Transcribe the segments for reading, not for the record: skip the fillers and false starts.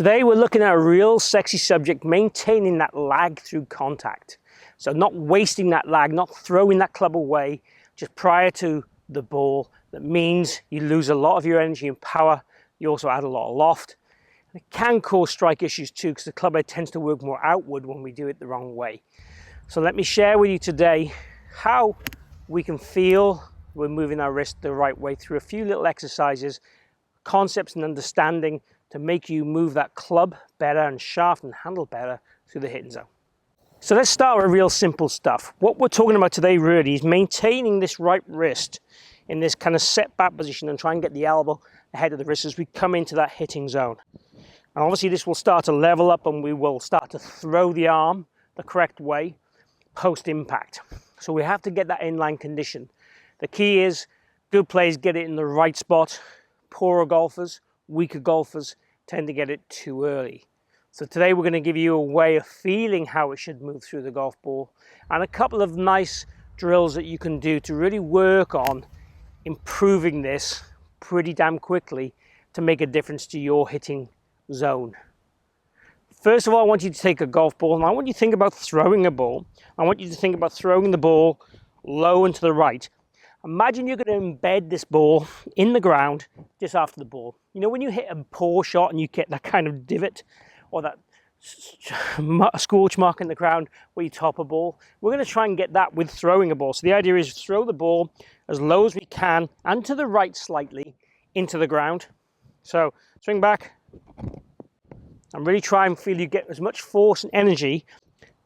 Today we're looking at a real sexy subject, maintaining that lag through contact. So not wasting that lag, not throwing that club away just prior to the ball. That means you lose a lot of your energy and power. You also add a lot of loft. And it can cause strike issues too, because the club head tends to work more outward when we do it the wrong way. So let me share with you today how we can feel we're moving our wrist the right way through a few little exercises, concepts and understanding to make you move that club better and shaft and handle better through the hitting zone. So let's start with real simple stuff. What we're talking about today really is maintaining this right wrist in this kind of set back position and try and get the elbow ahead of the wrist as we come into that hitting zone. And obviously this will start to level up and we will start to throw the arm the correct way post impact. So we have to get that inline condition. The key is good players get it in the right spot. Poorer golfers, weaker golfers tend to get it too early. So today we're going to give you a way of feeling how it should move through the golf ball and a couple of nice drills that you can do to really work on improving this pretty damn quickly to make a difference to your hitting zone. First of all, I want you to take a golf ball and I want you to think about throwing a ball. I want you to think about throwing the ball low and to the right. Imagine you're going to embed this ball in the ground just after the ball. You know when you hit a poor shot and you get that kind of divot or that scorch mark in the ground where you top a ball? We're going to try and get that with throwing a ball. So the idea is throw the ball as low as we can and to the right slightly into the ground. So swing back and really try and feel you get as much force and energy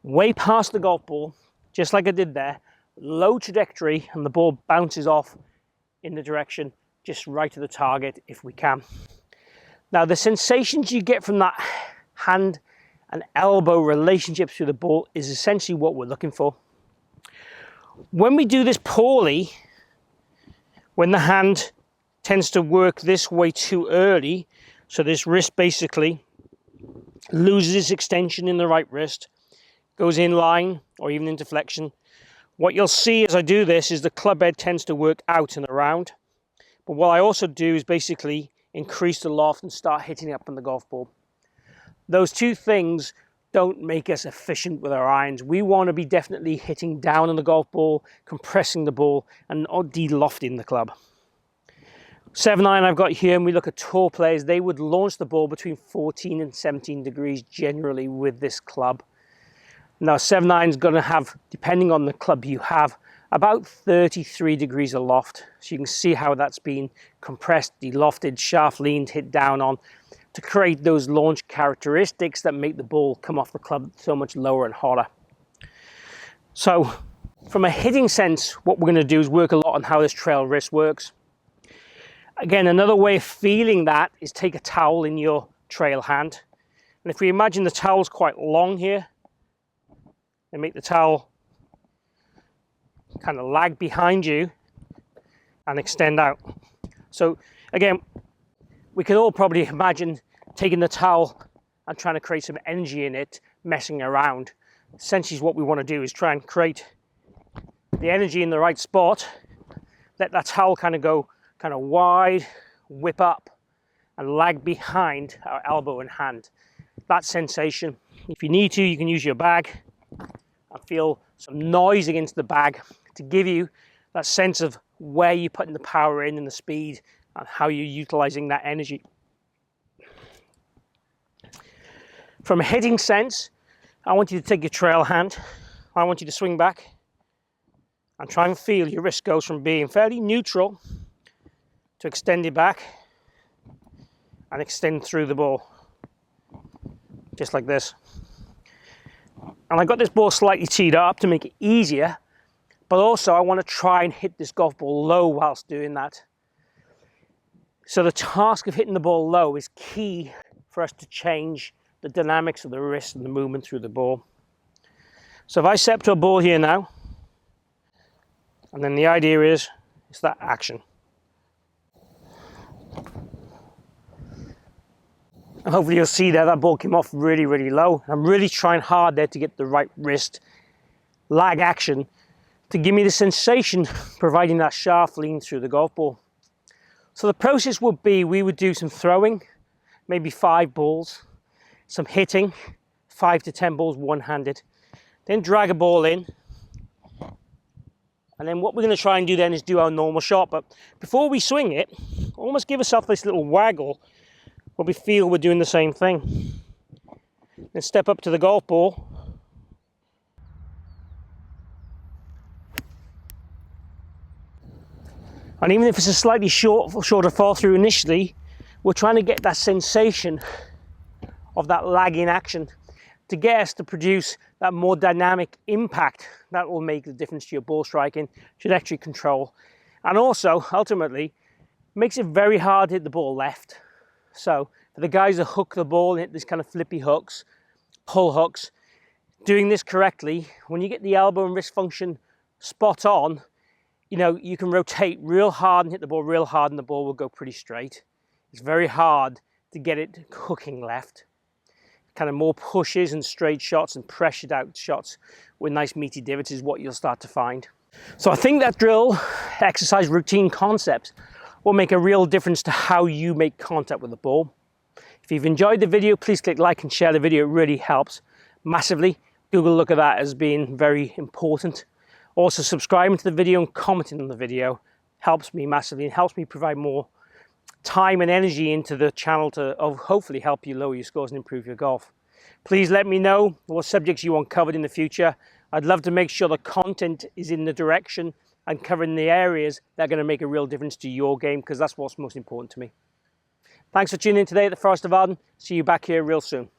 way past the golf ball, just like I did there. Low trajectory and the ball bounces off in the direction just right to the target if we can. Now the sensations you get from that hand and elbow relationship through the ball is essentially what we're looking for. When we do this poorly, when the hand tends to work this way too early, so this wrist basically loses its extension in the right wrist, goes in line or even into flexion, what you'll see as I do this is the club head tends to work out and around. But what I also do is basically increase the loft and start hitting up on the golf ball. Those two things don't make us efficient with our irons. We want to be definitely hitting down on the golf ball, compressing the ball and not de-lofting the club. 7-iron I've got here, and we look at tour players, they would launch the ball between 14 and 17 degrees generally with this club. Now 7-iron is going to have, depending on the club you have, about 33 degrees of loft. So you can see how that's been compressed, de-lofted, shaft leaned, hit down on to create those launch characteristics that make the ball come off the club so much lower and hotter. So from a hitting sense, what we're going to do is work a lot on how this trail wrist works. Again, another way of feeling that is take a towel in your trail hand. And if we imagine the towel's quite long here, and make the towel kind of lag behind you and extend out. So again, we can all probably imagine taking the towel and trying to create some energy in it, messing around. Essentially what we want to do is try and create the energy in the right spot, let that towel kind of go kind of wide, whip up and lag behind our elbow and hand. That sensation. If you need to, you can use your bag and feel some noise against the bag to give you that sense of where you're putting the power in and the speed and how you're utilizing that energy. From a hitting sense, I want you to take your trail hand. I want you to swing back and try and feel your wrist goes from being fairly neutral to extend it back and extend through the ball, just like this. And I got this ball slightly teed up to make it easier, but also I want to try and hit this golf ball low whilst doing that. So the task of hitting the ball low is key for us to change the dynamics of the wrist and the movement through the ball. So if I step to a ball here now, and then the idea is, it's that action. And hopefully you'll see that ball came off really, really low. I'm really trying hard there to get the right wrist lag action to give me the sensation, providing that shaft lean through the golf ball. So the process would be, we would do some throwing, maybe 5 balls, some hitting, 5 to 10 balls one-handed, then drag a ball in. And then what we're going to try and do then is do our normal shot. But before we swing it, almost give ourselves this little waggle where we feel we're doing the same thing. Then step up to the golf ball. And even if it's a slightly shorter fall through initially, we're trying to get that sensation of that lagging action to get us to produce that more dynamic impact that will make the difference to your ball striking, trajectory control, and also ultimately makes it very hard to hit the ball left. So for the guys that hook the ball and hit these kind of flippy hooks, pull hooks, doing this correctly, when you get the elbow and wrist function spot on, you know, you can rotate real hard and hit the ball real hard and the ball will go pretty straight. It's very hard to get it hooking left. Kind of more pushes and straight shots and pressured out shots with nice meaty divots is what you'll start to find. So I think that drill, exercise, routine concepts will make a real difference to how you make contact with the ball. If you've enjoyed the video, please click like and share the video. It really helps massively. Google look at that as being very important. Also subscribing to the video and commenting on the video helps me massively and helps me provide more time and energy into the channel to hopefully help you lower your scores and improve your golf. Please let me know what subjects you want covered in the future. I'd love to make sure the content is in the direction and covering the areas that are going to make a real difference to your game, because that's what's most important to me. Thanks for tuning in today at the Forest of Arden. See you back here real soon.